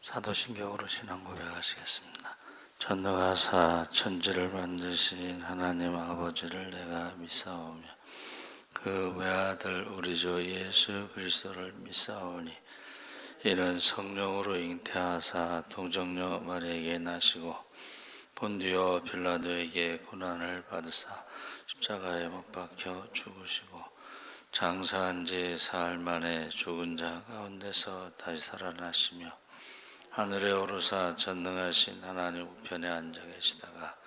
사도신경으로 신앙 고백하시겠습니다. 전능하사 천지를 만드신 하나님 아버지를 내가 믿사오며 그 외아들 우리 주 예수 그리스도를 믿사오니 이는 성령으로 잉태하사 동정녀 마리아에게 나시고 본디오 빌라도에게 고난을 받으사 십자가에 못 박혀 죽으시고 장사한 지 사흘 만에 죽은 자 가운데서 다시 살아나시며 하늘에 오르사 전능하신 하나님 우편에 앉아 계시다가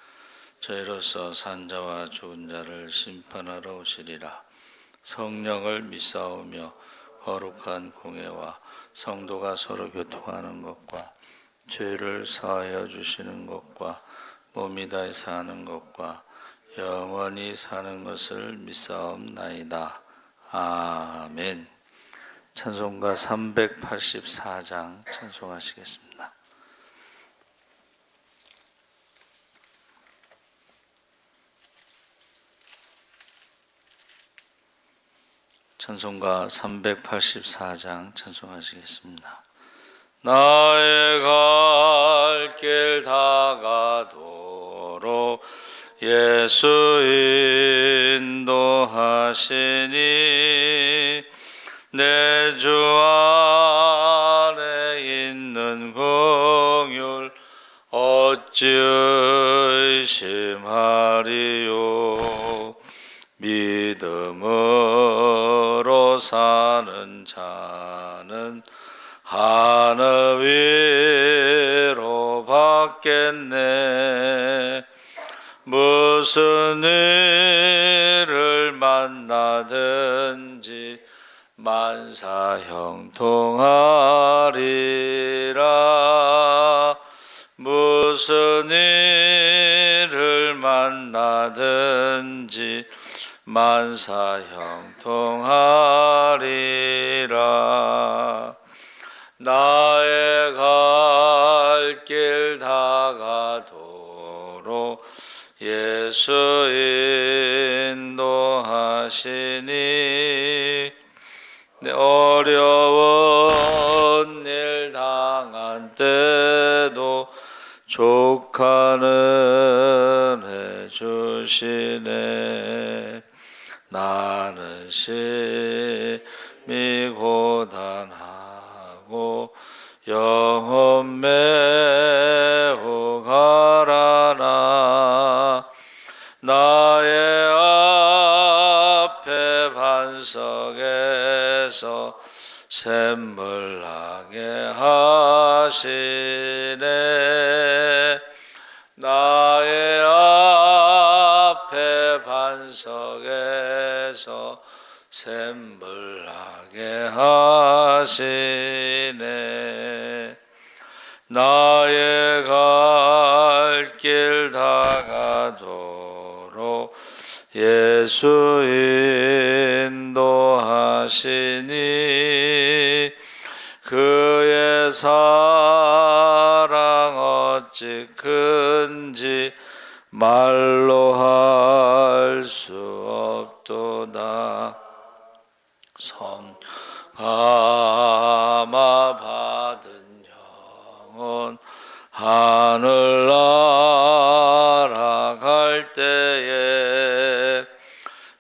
저희로서 산자와 죽은 자를 심판하러 오시리라. 성령을 믿사오며 거룩한 공회와 성도가 서로 교통하는 것과 죄를 사하여 주시는 것과 몸이 다시 사는 것과 영원히 사는 것을 믿사옵나이다. 아멘. 찬송가 384장 찬송하시겠습니다. 찬송가 384장 찬송하시겠습니다. 나의 갈 길 다가도록 예수 인도하시니 내 주 안에 있는 긍휼 어찌 의심하리요. 믿음으로 사는 자는 하늘 위로 받겠네. 무슨 일을 만나든지 만사 형통하리라. 무슨 일을 만나든지 만사 형통하리라. 나의 갈 길 다가도록 예수 인도하시니 내 어려운 일 당한 때도 족하는 해주시네. 나는 심히 고단하고 영혼 매우 가라나. 나의 앞에 반석에서 샘물나게 하시네. 나의 앞에 반석에서 샘물나게 하시네. 나의 갈 길 다가도록 예수 인도하시니 그의 사랑 어찌 큰지 말로 할 수 없도다. 성감화 받은 영혼 하늘 날아갈 때에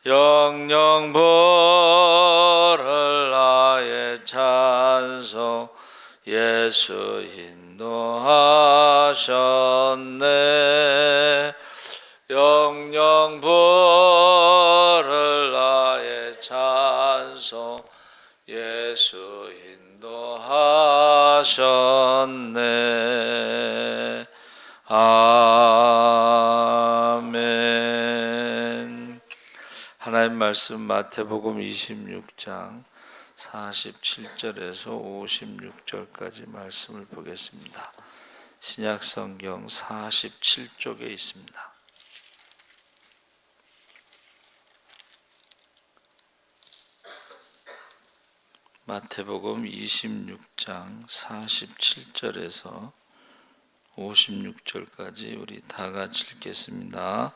영영 부를 나의 찬송 예수 인도하셨네. 영영 부를 나의 찬송 예수 인도하셨네. 아멘. 하나님 말씀 마태복음 26장 47절에서 56절까지 말씀을 보겠습니다. 신약성경 47쪽에 있습니다. 마태복음 26장 47절에서 56절까지 우리 다 같이 읽겠습니다.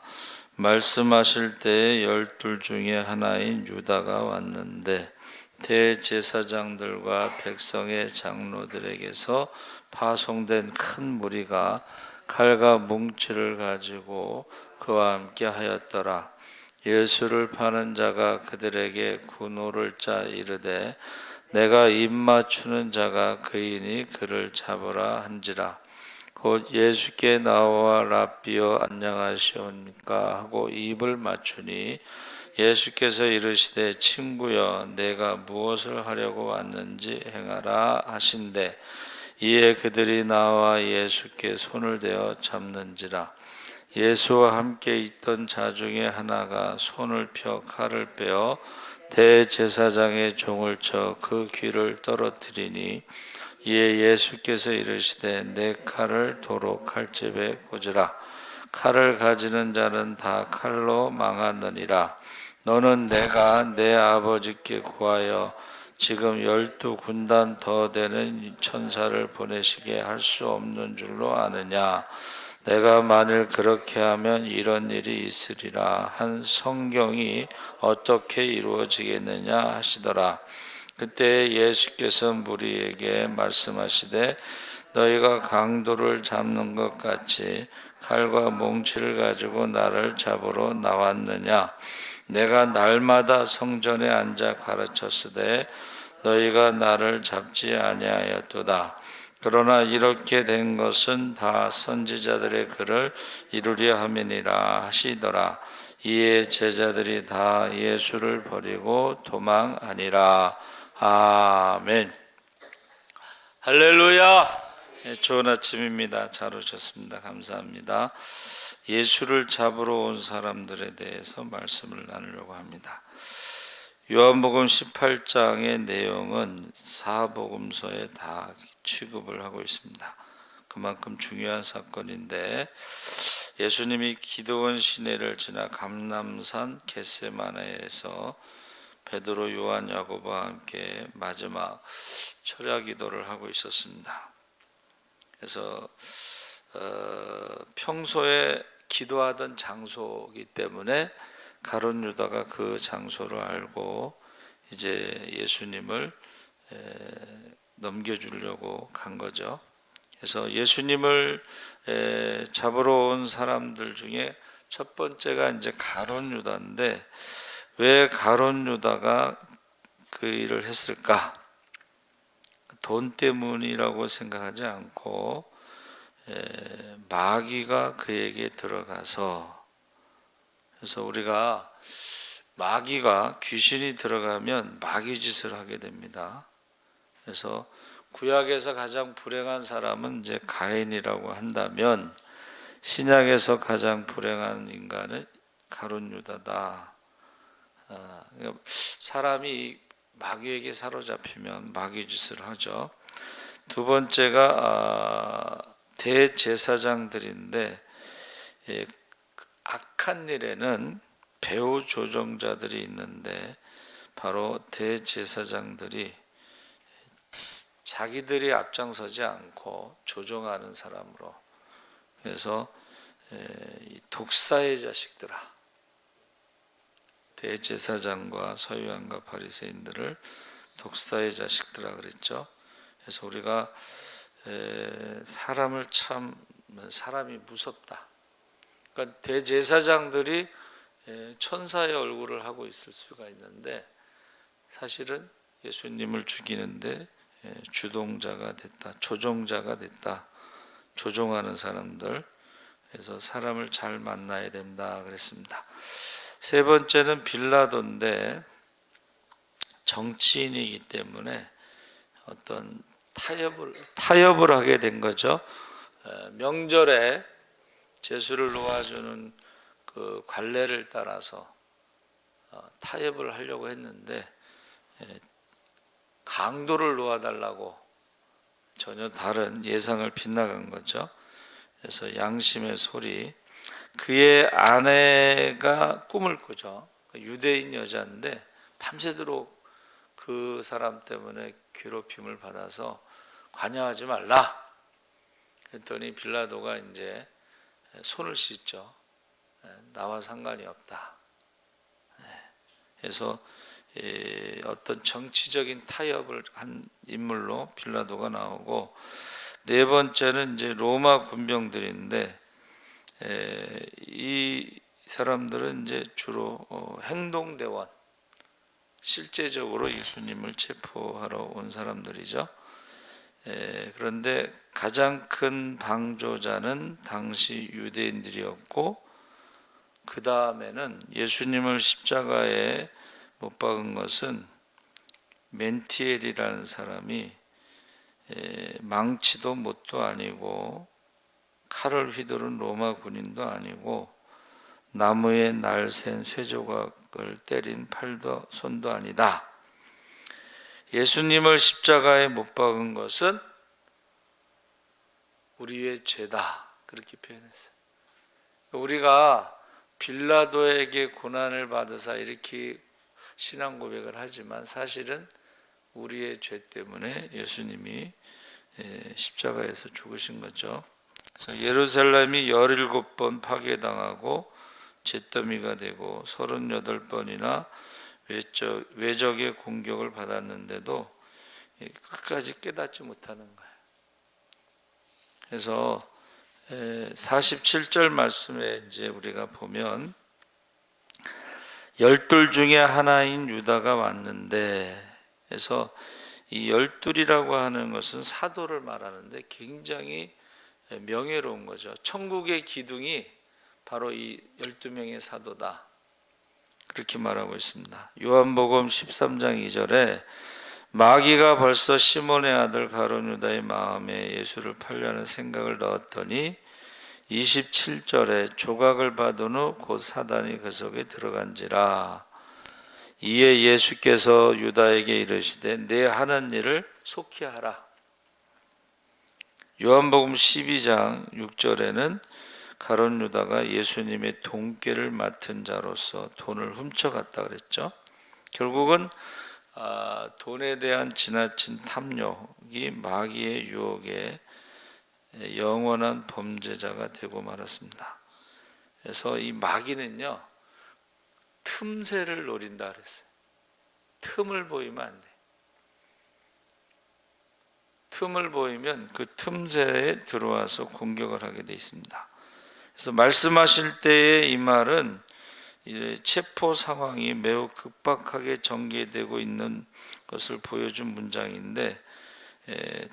말씀하실 때에 12 중에 하나인 유다가 왔는데 대제사장들과 백성의 장로들에게서 파송된 큰 무리가 칼과 뭉치를 가지고 그와 함께 하였더라. 예수를 파는 자가 그들에게 군호를 짜 이르되 내가 입맞추는 자가 그이니 그를 잡으라 한지라. 곧 예수께 나와 랍비여 안녕하시옵니까 하고 입을 맞추니 예수께서 이르시되 친구여 내가 무엇을 하려고 왔는지 행하라 하신대. 이에 그들이 나와 예수께 손을 대어 잡는지라. 예수와 함께 있던 자 중에 하나가 손을 펴 칼을 빼어 대제사장의 종을 쳐 그 귀를 떨어뜨리니 이에 예수께서 이르시되 내 칼을 도로 칼집에 꽂으라. 칼을 가지는 자는 다 칼로 망하느니라. 너는 내가 내 아버지께 구하여 지금 12군단 더 되는 천사를 보내시게 할 수 없는 줄로 아느냐. 내가 만일 그렇게 하면 이런 일이 있으리라 한 성경이 어떻게 이루어지겠느냐 하시더라. 그때 예수께서 무리에게 말씀하시되 너희가 강도를 잡는 것 같이 칼과 몽치를 가지고 나를 잡으러 나왔느냐. 내가 날마다 성전에 앉아 가르쳤으되 너희가 나를 잡지 아니하였도다. 그러나 이렇게 된 것은 다 선지자들의 글을 이루려 함이니라 하시더라. 이에 제자들이 다 예수를 버리고 도망하니라. 아멘. 할렐루야. 좋은 아침입니다. 잘 오셨습니다. 감사합니다. 예수를 잡으러 온 사람들에 대해서 말씀을 나누려고 합니다. 요한복음 18장의 내용은 사복음서에 다 취급을 하고 있습니다. 그만큼 중요한 사건인데 예수님이 기드온 시내를 지나 감람산 겟세마네에서 베드로, 요한, 야고보와 함께 마지막 철야 기도를 하고 있었습니다. 그래서 평소에 기도하던 장소이기 때문에 가룟 유다가 그 장소를 알고 이제 예수님을 넘겨주려고 간 거죠. 그래서 예수님을 잡으러 온 사람들 중에 첫 번째가 이제 가룟 유다인데 왜 가룟 유다가 그 일을 했을까? 돈 때문이라고 생각하지 않고 마귀가 그에게 들어가서, 그래서 우리가 마귀가 귀신이 들어가면 마귀 짓을 하게 됩니다. 그래서 구약에서 가장 불행한 사람은 이제 가인이라고 한다면 신약에서 가장 불행한 인간은 가룟 유다다. 사람이 마귀에게 사로잡히면 마귀 짓을 하죠. 두 번째가 대제사장들인데 악한 일에는 배후 조종자들이 있는데 바로 대제사장들이 자기들이 앞장서지 않고 조종하는 사람으로, 그래서 독사의 자식들아, 대제사장과 서기관과 바리새인들을 독사의 자식들아 그랬죠. 그래서 우리가 사람이 무섭다. 그러니까 대제사장들이 천사의 얼굴을 하고 있을 수가 있는데 사실은 예수님을 죽이는데 주동자가 됐다, 조종자가 됐다. 조종하는 사람들. 그래서 사람을 잘 만나야 된다 그랬습니다. 세 번째는 빌라도인데 정치인이기 때문에 어떤 타협을 하게 된 거죠. 명절에 제수를 놓아주는 그 관례를 따라서 타협을 하려고 했는데 강도를 놓아달라고 전혀 다른 예상을 빗나간 거죠. 그래서 양심의 소리, 그의 아내가 꿈을 꾸죠. 유대인 여자인데 밤새도록 그 사람 때문에 괴롭힘을 받아서 관여하지 말라. 그랬더니 빌라도가 이제 손을 씻죠. 나와 상관이 없다. 그래서 어떤 정치적인 타협을 한 인물로 빌라도가 나오고, 네 번째는 이제 로마 군병들인데 이 사람들은 이제 주로 행동대원, 실제적으로 예수님을 체포하러 온 사람들이죠. 그런데 가장 큰 방조자는 당시 유대인들이었고, 그 다음에는 예수님을 십자가에 못 박은 것은 멘티엘이라는 사람이 망치도 못도 아니고 칼을 휘두른 로마 군인도 아니고 나무에 날샌 쇠조각을 때린 팔도 손도 아니다. 예수님을 십자가에 못 박은 것은 우리의 죄다, 그렇게 표현했어요. 우리가 빌라도에게 고난을 받으사 이렇게 신앙 고백을 하지만 사실은 우리의 죄 때문에 예수님이 십자가에서 죽으신 거죠. 그래서 예루살렘이 17번 파괴당하고 잿더미가 되고 38번이나 외적의 공격을 받았는데도 끝까지 깨닫지 못하는 거예요. 그래서 47절 말씀에 이제 우리가 보면 12 중에 하나인 유다가 왔는데, 그래서 이 12이라고 하는 것은 사도를 말하는데 굉장히 명예로운 거죠. 천국의 기둥이 바로 이 12명의 사도다, 그렇게 말하고 있습니다. 요한복음 13장 2절에 마귀가 벌써 시몬의 아들 가룟 유다의 마음에 예수를 팔려는 생각을 넣었더니 27절에 조각을 받은 후 곧 사단이 그 속에 들어간지라. 이에 예수께서 유다에게 이르시되 내 하는 일을 속히 하라. 요한복음 12장 6절에는 가룟 유다가 예수님의 돈깨를 맡은 자로서 돈을 훔쳐갔다 그랬죠. 결국은 돈에 대한 지나친 탐욕이 마귀의 유혹에 영원한 범죄자가 되고 말았습니다. 그래서 이 마귀는요, 틈새를 노린다 그랬어요. 틈을 보이면 안 돼. 틈을 보이면 그 틈새에 들어와서 공격을 하게 돼 있습니다. 그래서 말씀하실 때의 이 말은 체포 상황이 매우 급박하게 전개되고 있는 것을 보여준 문장인데,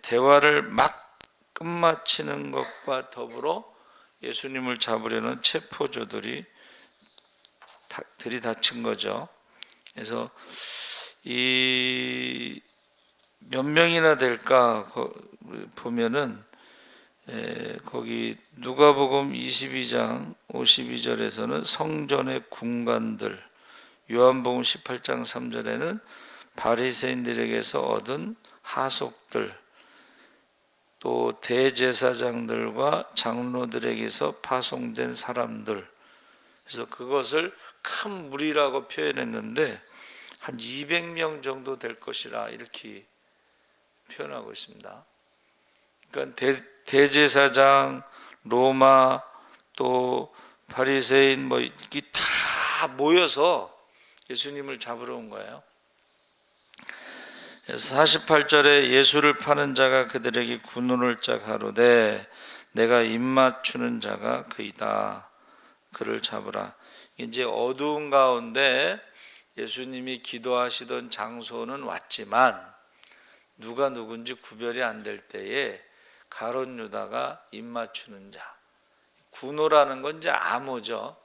대화를 막 끝마치는 것과 더불어 예수님을 잡으려는 체포조들이 들이닥친 거죠. 그래서 이 몇 명이나 될까 보면은 거기 누가복음 22장 52절에서는 성전의 군관들, 요한복음 18장 3절에는 바리새인들에게서 얻은 하속들, 또 대제사장들과 장로들에게서 파송된 사람들, 그래서 그것을 큰 무리라고 표현했는데 한 200명 정도 될 것이라 이렇게 표현하고 있습니다. 그러니까 대제사장, 로마, 또 바리새인 이게 다 모여서 예수님을 잡으러 온 거예요. 그래서 48절에 예수를 파는 자가 그들에게 군운을 짝 하루되 내가 입맞추는 자가 그이다. 그를 잡으라. 이제 어두운 가운데 예수님이 기도하시던 장소는 왔지만 누가 누군지 구별이 안 될 때에 가룟 유다가 입맞추는 자, 군호라는 건 이제 암호죠.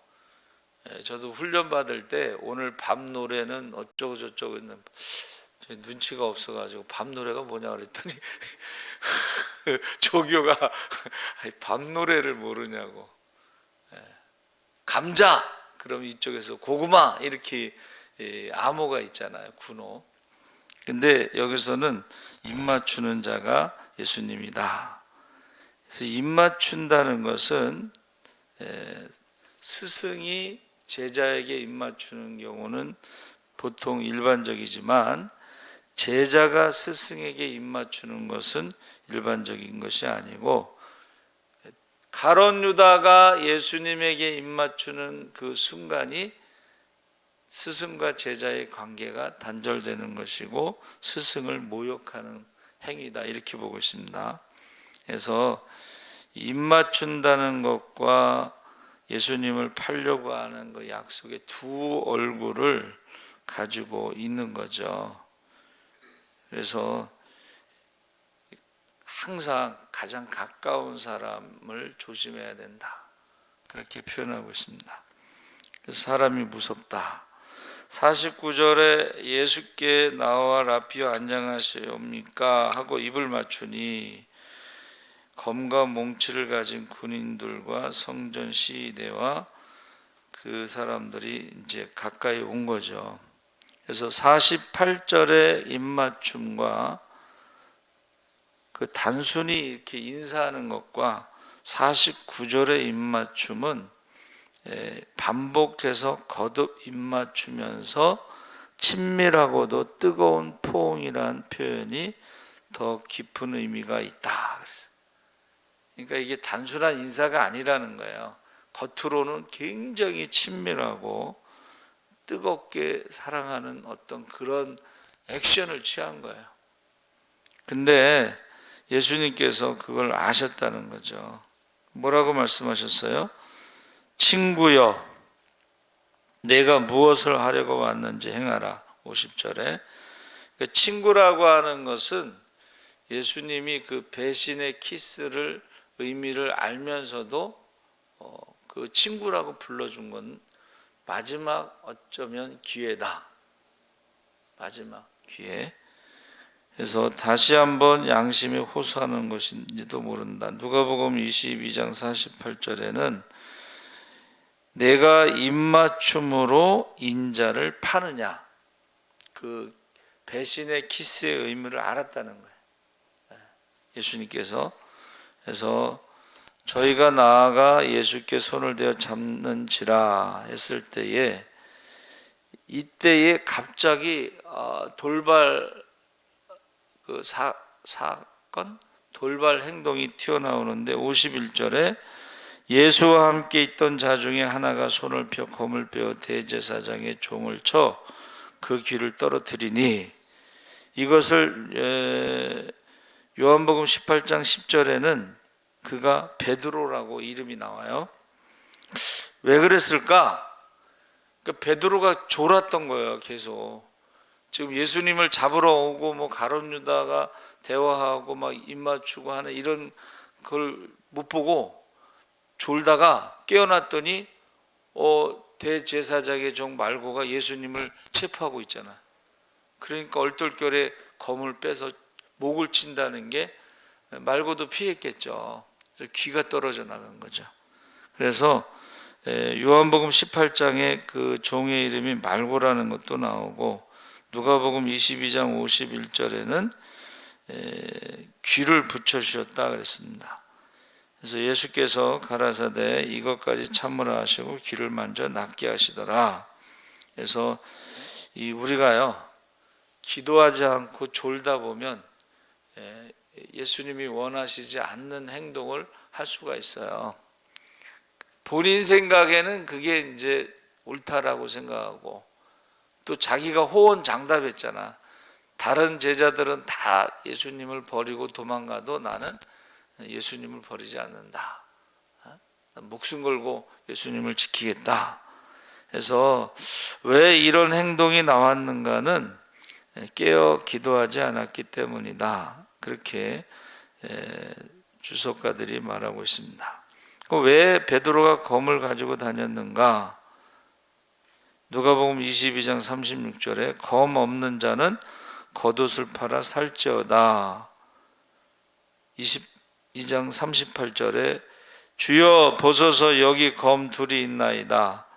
저도 훈련 받을 때 오늘 밤 노래는 어쩌고 저쩌고 있는, 눈치가 없어가지고 밤 노래가 뭐냐 그랬더니 조교가 밤 노래를 모르냐고. 감자, 그럼 이쪽에서 고구마, 이렇게 암호가 있잖아요, 군호. 근데 여기서는 입맞추는 자가 예수님이다. 그래서 입맞춘다는 것은 스승이 제자에게 입맞추는 경우는 보통 일반적이지만 제자가 스승에게 입맞추는 것은 일반적인 것이 아니고, 가룟 유다가 예수님에게 입맞추는 그 순간이 스승과 제자의 관계가 단절되는 것이고 스승을 모욕하는 행위다, 이렇게 보고 있습니다. 그래서 입 맞춘다는 것과 예수님을 팔려고 하는 그 약속의 두 얼굴을 가지고 있는 거죠. 그래서 항상 가장 가까운 사람을 조심해야 된다, 그렇게 표현하고 있습니다. 그래서 사람이 무섭다. 49절에 예수께 나와 라피어 안녕하시옵니까 하고 입을 맞추니 검과 몽치를 가진 군인들과 성전 시위대와 그 사람들이 이제 가까이 온 거죠. 그래서 48절의 입맞춤과 그 단순히 이렇게 인사하는 것과 49절의 입맞춤은 반복해서 거듭 입맞추면서 친밀하고도 뜨거운 포옹이라는 표현이 더 깊은 의미가 있다. 그러니까 이게 단순한 인사가 아니라는 거예요. 겉으로는 굉장히 친밀하고 뜨겁게 사랑하는 어떤 그런 액션을 취한 거예요. 근데 예수님께서 그걸 아셨다는 거죠. 뭐라고 말씀하셨어요? 친구여, 내가 무엇을 하려고 왔는지 행하라. 50절에 친구라고 하는 것은 예수님이 그 배신의 키스를 의미를 알면서도 그 친구라고 불러준 건 마지막 어쩌면 기회다. 마지막 기회. 그래서 다시 한번 양심에 호소하는 것인지도 모른다. 누가복음 22장 48절에는 내가 입맞춤으로 인자를 파느냐, 그 배신의 키스의 의미를 알았다는 거예요. 예수님께서. 그래서 저희가 나아가 예수께 손을 대어 잡는지라 했을 때에, 이때에 갑자기 돌발 그 사건, 돌발 행동이 튀어나오는데 51절에 예수와 함께 있던 자 중에 하나가 손을 펴 검을 빼어 대제사장의 종을 쳐 그 귀를 떨어뜨리니, 이것을 요한복음 18장 10절에는 그가 베드로라고 이름이 나와요. 왜 그랬을까? 그러니까 베드로가 졸았던 거예요. 계속 지금 예수님을 잡으러 오고 뭐 가룟 유다가 대화하고 막 입맞추고 하는 이런 걸 못 보고 졸다가 깨어났더니 대제사장의 종 말고가 예수님을 체포하고 있잖아. 그러니까 얼떨결에 검을 빼서 목을 친다는 게 말고도 피했겠죠. 그래서 귀가 떨어져 나간 거죠. 그래서 요한복음 18장에 그 종의 이름이 말고라는 것도 나오고, 누가복음 22장 51절에는 귀를 붙여주셨다 그랬습니다. 그래서 예수께서 가라사대 이것까지 참으라 하시고 귀를 만져 낫게 하시더라. 그래서 우리가요, 기도하지 않고 졸다 보면 예수님이 원하시지 않는 행동을 할 수가 있어요. 본인 생각에는 그게 이제 옳다라고 생각하고, 또 자기가 호언장담했잖아. 다른 제자들은 다 예수님을 버리고 도망가도 나는 예수님을 버리지 않는다. 목숨 걸고 예수님을 지키겠다. 그래서 왜 이런 행동이 나왔는가는 깨어 기도하지 않았기 때문이다. 그렇게 주석가들이 말하고 있습니다. 왜 베드로가 검을 가지고 다녔는가? 누가복음 22장 36절에 검 없는 자는 겉옷을 팔아 살지어다. 22장 38절에 주여 보소서 여기 검 둘이 있나이다.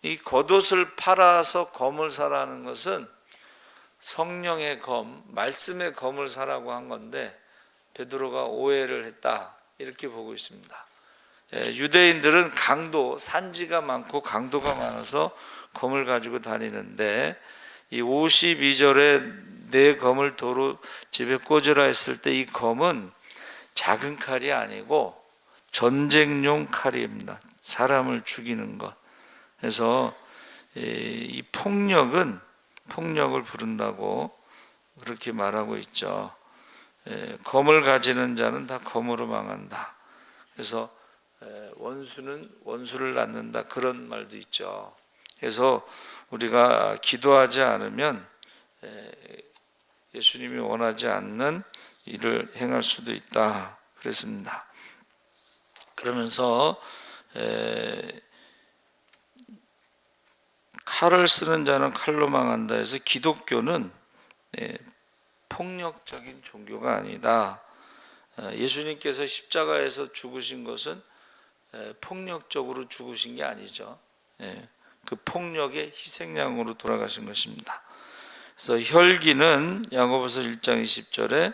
이 겉옷을 팔아서 검을 사라는 것은 성령의 검, 말씀의 검을 사라고 한 건데 베드로가 오해를 했다, 이렇게 보고 있습니다. 유대인들은 강도, 산지가 많고 강도가 많아서 검을 가지고 다니는데, 이 52절에 내 검을 도로 집에 꽂으라 했을 때 이 검은 작은 칼이 아니고 전쟁용 칼입니다. 사람을 죽이는 것. 그래서 이 폭력을 부른다고 그렇게 말하고 있죠. 검을 가지는 자는 다 검으로 망한다. 그래서 원수는 원수를 낳는다, 그런 말도 있죠. 그래서 우리가 기도하지 않으면 예수님이 원하지 않는 일을 행할 수도 있다 그랬습니다. 그러면서 칼을 쓰는 자는 칼로 망한다 해서 기독교는 폭력적인 종교가 아니다. 예수님께서 십자가에서 죽으신 것은 폭력적으로 죽으신 게 아니죠. 그 폭력의 희생양으로 돌아가신 것입니다. 그래서 혈기는 야고보서 1장 20절에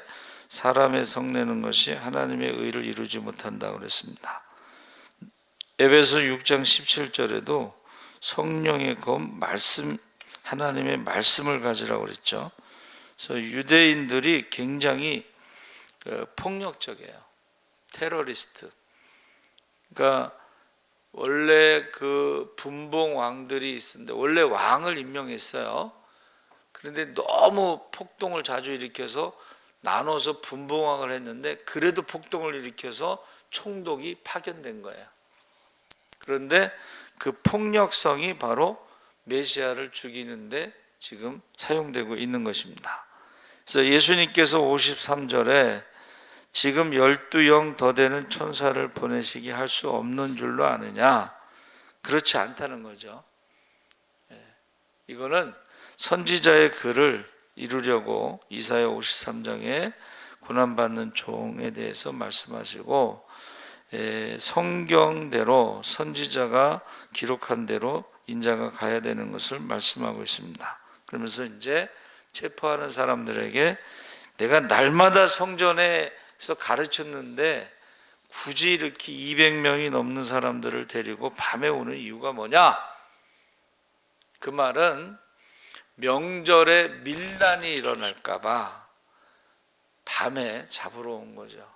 사람의 성내는 것이 하나님의 의를 이루지 못한다고 그랬습니다. 에베소 6장 17절에도 성령의 검, 말씀, 하나님의 말씀을 가지라고 그랬죠. 그래서 유대인들이 굉장히 폭력적이에요. 테러리스트. 그러니까 원래 그 분봉 왕들이 있었는데 원래 왕을 임명했어요. 그런데 너무 폭동을 자주 일으켜서 나눠서 분봉왕을 했는데 그래도 폭동을 일으켜서 총독이 파견된 거예요. 그런데 그 폭력성이 바로 메시아를 죽이는데 지금 사용되고 있는 것입니다. 그래서 예수님께서 53절에 지금 12영 더 되는 천사를 보내시기 할 수 없는 줄로 아느냐? 그렇지 않다는 거죠. 이거는 선지자의 글을 이루려고 이사야 53장에 고난받는 종에 대해서 말씀하시고 성경대로 선지자가 기록한 대로 인자가 가야 되는 것을 말씀하고 있습니다. 그러면서 이제 체포하는 사람들에게 내가 날마다 성전에서 가르쳤는데 굳이 이렇게 200명이 넘는 사람들을 데리고 밤에 오는 이유가 뭐냐? 그 말은 명절에 밀란이 일어날까봐 밤에 잡으러 온 거죠.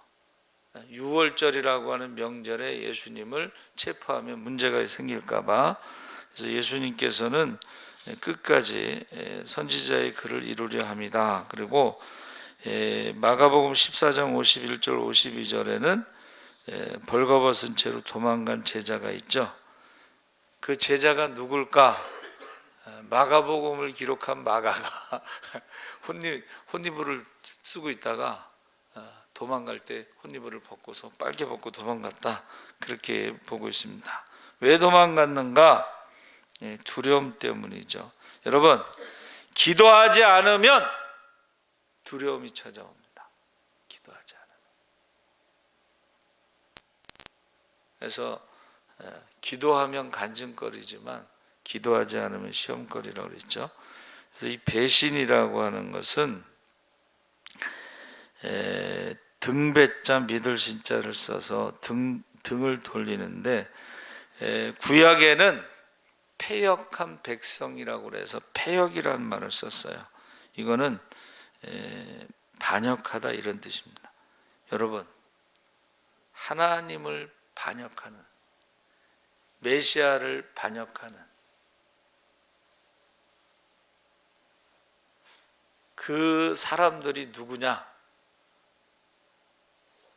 6월절이라고 하는 명절에 예수님을 체포하면 문제가 생길까봐. 그래서 예수님께서는 끝까지 선지자의 글을 이루려 합니다. 그리고 마가복음 14장 51절 52절에는 벌거벗은 채로 도망간 제자가 있죠. 그 제자가 누굴까? 마가복음을 기록한 마가가 혼니부를 쓰고 있다가 도망갈 때 혼니부를 벗고서 빨개 벗고 도망갔다, 그렇게 보고 있습니다. 왜 도망갔는가? 두려움 때문이죠. 여러분, 기도하지 않으면 두려움이 찾아옵니다. 기도하지 않으면. 그래서 기도하면 간증거리지만 기도하지 않으면 시험거리라고 그랬죠. 그래서 이 배신이라고 하는 것은 등배자 믿을 신자를 써서 등을 돌리는데 구약에는 패역한 백성이라고 해서 패역이라는 말을 썼어요. 이거는 반역하다 이런 뜻입니다. 여러분, 하나님을 반역하는, 메시아를 반역하는 그 사람들이 누구냐?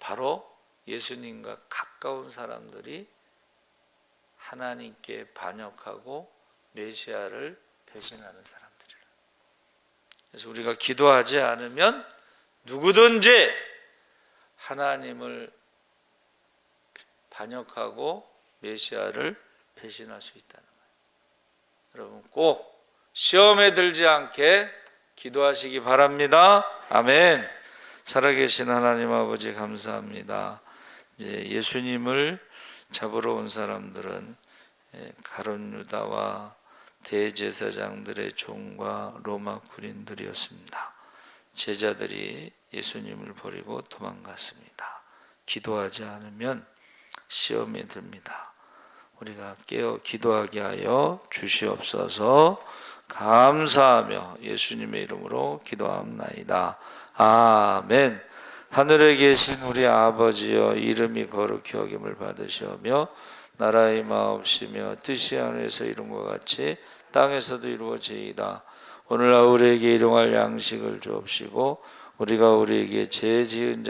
바로 예수님과 가까운 사람들이 하나님께 반역하고 메시아를 배신하는 사람들이라. 그래서 우리가 기도하지 않으면 누구든지 하나님을 반역하고 메시아를 배신할 수 있다는 거예요. 여러분, 꼭 시험에 들지 않게 기도하시기 바랍니다. 아멘. 살아계신 하나님 아버지 감사합니다. 예수님을 잡으러 온 사람들은 가룟 유다와 대제사장들의 종과 로마 군인들이었습니다. 제자들이 예수님을 버리고 도망갔습니다. 기도하지 않으면 시험에 듭니다. 우리가 깨어 기도하게 하여 주시옵소서. 감사하며 예수님의 이름으로 기도합나이다. 아멘. 하늘에 계신 우리 아버지여, 이름이 거룩히 여김을 받으시오며 나라의 마옵시며 뜻이 하늘에서 이룬 것 같이 땅에서도 이루어지이다. 오늘날 우리에게 일용할 양식을 주옵시고 우리가 우리에게 죄 지은 자